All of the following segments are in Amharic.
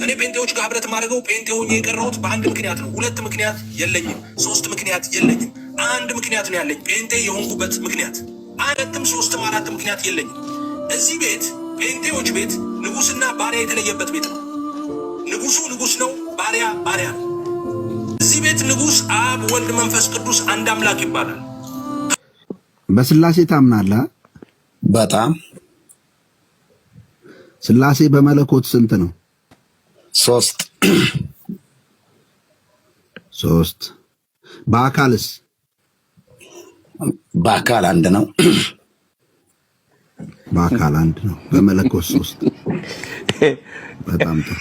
እኔ ጴንጤዎች ጋር ህብረት ማድረገው ጴንጤ ሆኜ የቀረሁት በአንድ ምክንያት ነው። ሁለት ምክንያት የለኝም፣ ሶስት ምክንያት የለኝም። አንድ ምክንያት ነው ያለኝ፣ ጴንጤ የሆንኩበት ምክንያት። አራትም ሶስትም አራት ምክንያት የለኝም። እዚህ ቤት ጴንጤዎች ቤት ንጉስና ባሪያ የተለየበት ቤት ነው። ንጉሱ ንጉስ ነው፣ ባሪያ ባሪያ ነው። እዚህ ቤት ንጉስ አብ፣ ወልድ፣ መንፈስ ቅዱስ አንድ አምላክ ይባላል። በስላሴ ታምናለህ? በጣም ስላሴ በመለኮት ስንት ነው? ሶስት። በአካልስ? በአካል አንድ ነው። በአካል አንድ ነው፣ በመለኮት ሶስት። በጣም ጥሩ።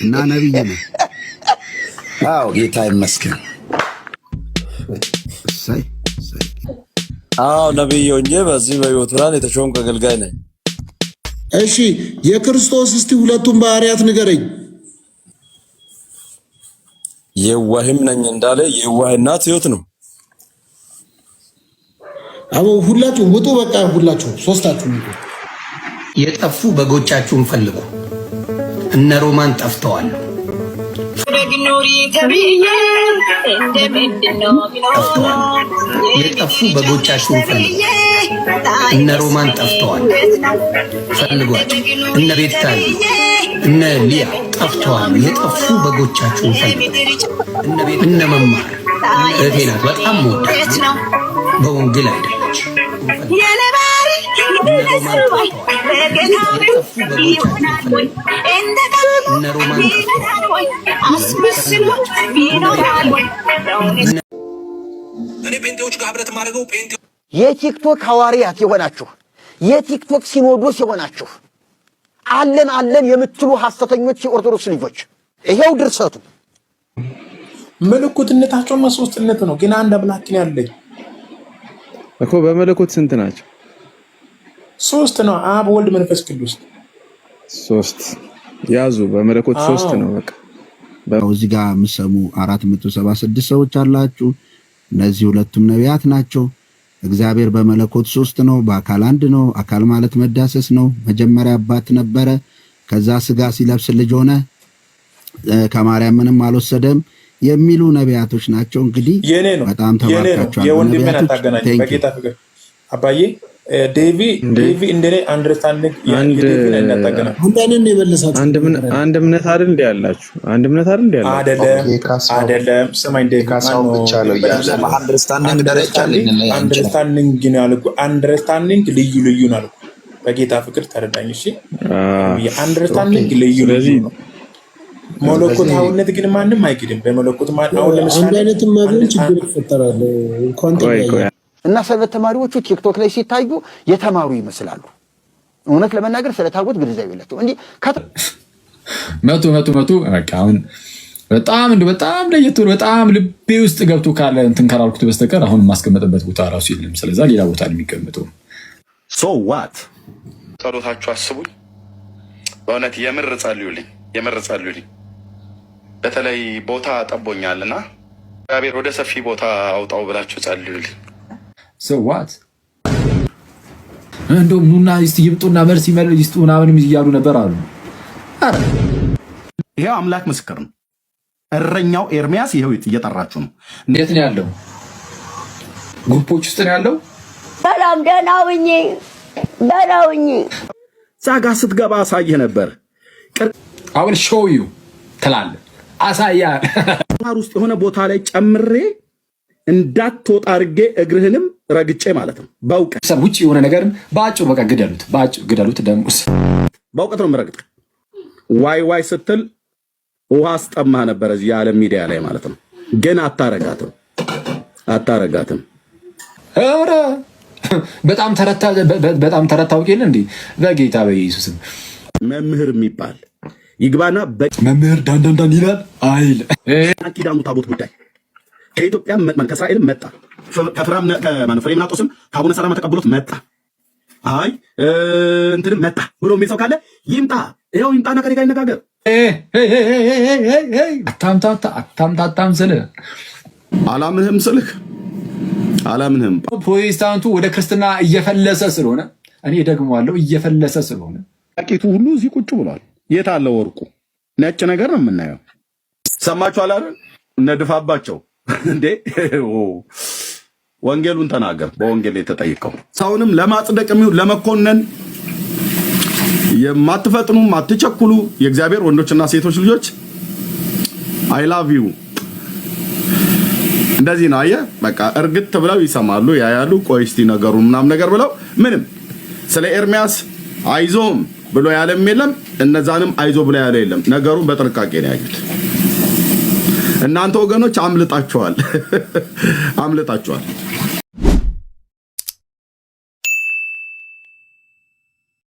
እና ነብይ ነህ? አዎ ጌታ ይመስገን። እሰይ። አዎ ነብይ ሆኜ በዚህ በሕይወት ብርሃን የተሾምኩ አገልጋይ ነኝ። እሺ የክርስቶስ እስቲ ሁለቱም ባህሪያት ንገረኝ። የዋህም ነኝ እንዳለ የዋህነት ሕይወት ነው። አዎ ሁላችሁ ውጡ፣ በቃ ሁላችሁ ሶስታችሁ ውጡ። የጠፉ በጎቻችሁን ፈልጉ። እነ ሮማን ጠፍተዋል። የጠፉ በጎቻችሁን ፈልጉ። እነ ሮማን ጠፍተዋል፣ ፈልጓቸው። እነ ቤታዬ እነ ሊያ ጠፍተዋል። የጠፉ በጎቻችሁን ፈልጉ። እነ መማር እህቴ ናት፣ በጣም ወዳት፣ በወንጌል አይደለች። እኔ ጴንጤዎች ጋር ህብረት ማድረገው ጴንጤ የቲክቶክ ሐዋርያት የሆናችሁ የቲክቶክ ሲኖዶስ የሆናችሁ አለን የምትሉ ሐሰተኞች የኦርቶዶክስ ልጆች ይሄው ድርሰቱ መለኮትነታቸውና ሶስትነት ነው። ግን አንድ አምላክ ነው ያለኝ እኮ። በመለኮት ስንት ናቸው? ሶስት ነው። አብ፣ ወልድ፣ መንፈስ ቅዱስ ሶስት ያዙ። በመለኮት ሶስት ነው በቃ። እዚህ ጋር የምትሰሙ 476 ሰዎች አላችሁ። እነዚህ ሁለቱም ነቢያት ናቸው። እግዚአብሔር በመለኮት ሶስት ነው፣ በአካል አንድ ነው። አካል ማለት መዳሰስ ነው። መጀመሪያ አባት ነበረ፣ ከዛ ስጋ ሲለብስ ልጅ ሆነ፣ ከማርያም ምንም አልወሰደም የሚሉ ነቢያቶች ናቸው። እንግዲህ በጣም ተባርካችኋል። የወንድሜን አታገናኝ በጌታ ፍቅር አባዬ ዴቪ እንደኔ አንደርስታንዲንግ አንድ እምነት አይደል እንዴ ያላችሁ? አንድ እምነት አይደል እንዴ ያላችሁ? አይደለም። ስማኝ ዴቪ ካሳው ብቻ ነው ያለው። አንደርስታንዲንግ ደረጃ ላይ አንደርስታንዲንግ ነው ያልኩ። አንደርስታንዲንግ ልዩ ነው አልኩ። በጌታ ፍቅር ተረዳኝ። እሺ የአንደርስታንዲንግ ልዩ ነው። መለኮታዊነት ግን ማንም አይክድም። በመለኮት ማለት አሁን ለምሳሌ አንድ አይነትም ማግኘት ችግር ይፈጠራል። እንኳን እና ሰንበት ተማሪዎቹ ቲክቶክ ላይ ሲታዩ የተማሩ ይመስላሉ። እውነት ለመናገር ስለታወት ግንዛቤ የላቸውም። እንዴ መቶ በቃ አሁን በጣም ለየት ብሎ በጣም ልቤ ውስጥ ገብቶ ካለ እንትን ካላልኩት በስተቀር አሁን የማስቀመጥበት ቦታ ራሱ የለም። ስለዛ ሌላ ቦታ ነው የሚቀመጠው። ሶ ዋት ጸሎታችሁ አስቡኝ። በእውነት የምር ጸልዩልኝ። በተለይ ቦታ ጠቦኛልና እግዚአብሔር ወደ ሰፊ ቦታ አውጣው ብላችሁ ጸልዩልኝ። ሰዋት እንደውም ኑና እስቲ ይምጡና መልስ ይስጡ ምናምን እያሉ ነበር አሉ። አረ ይሄው አምላክ ምስክር ነው። እረኛው ኤርሚያስ ይሄው እየጠራችሁ ነው። እንዴት ነው ያለው? ግሩፖች ውስጥ ነው ያለው። ሰላም ደህና ሁኚ። ዛጋ ስትገባ አሳየህ ነበር። አሁን ሾው ዩ ትላለህ አሳያ ማር ውስጥ የሆነ ቦታ ላይ ጨምሬ እንዳትወጣ አድርጌ እግርህንም ረግጬ ማለት ነው። በእውቀት ውጭ የሆነ ነገርን በአጭሩ በቃ ግደሉት። ደምቁስ በእውቀት ነው የምረግጥ። ዋይ ስትል ውሃ አስጠማህ ነበር እዚህ የዓለም ሚዲያ ላይ ማለት ነው። ግን አታረጋትም። ኧረ በጣም ተረታው ቄል እንዴ! በጌታ በኢየሱስ መምህር የሚባል ይግባና መምህር ዳንዳንዳን ይላል አይል ኪዳኑ ታቦት ጉዳይ ከኢትዮጵያ ከእስራኤልም መጣ። ከፍሬምናጦስም ከአቡነ ሰላማ ተቀብሎት መጣ። አይ እንትንም መጣ ብሎ የሚል ሰው ካለ ይምጣ። ይኸው ይምጣና ከኔ ጋር ይነጋገር። አታምታታም ስልህ አላምንህም። ፕሮቴስታንቱ ወደ ክርስትና እየፈለሰ ስለሆነ እኔ ደግሞዋለሁ፣ እየፈለሰ ስለሆነ ቂቱ ሁሉ እዚህ ቁጭ ብሏል። የት አለ ወርቁ? ነጭ ነገር ነው የምናየው። ሰማችኋል አይደል? ነድፋባቸው እንዴ! ወንጌሉን ተናገር። በወንጌል የተጠየቀው ሰውንም ለማጽደቅ የሚሆን ለመኮነን የማትፈጥኑ ማትቸኩሉ የእግዚአብሔር ወንዶችና ሴቶች ልጆች አይ ላቭ ዩ። እንደዚህ ነው። አየህ በቃ እርግጥ ብለው ይሰማሉ፣ ያያሉ። ቆይ እስቲ ነገሩ ምናምን ነገር ብለው ምንም ስለ ኤርሚያስ አይዞም ብሎ ያለም የለም፣ እነዛንም አይዞ ብሎ ያለ የለም። ነገሩን በጥንቃቄ ነው ያዩት። እናንተ ወገኖች አምልጣችኋል፣ አምልጣችኋል።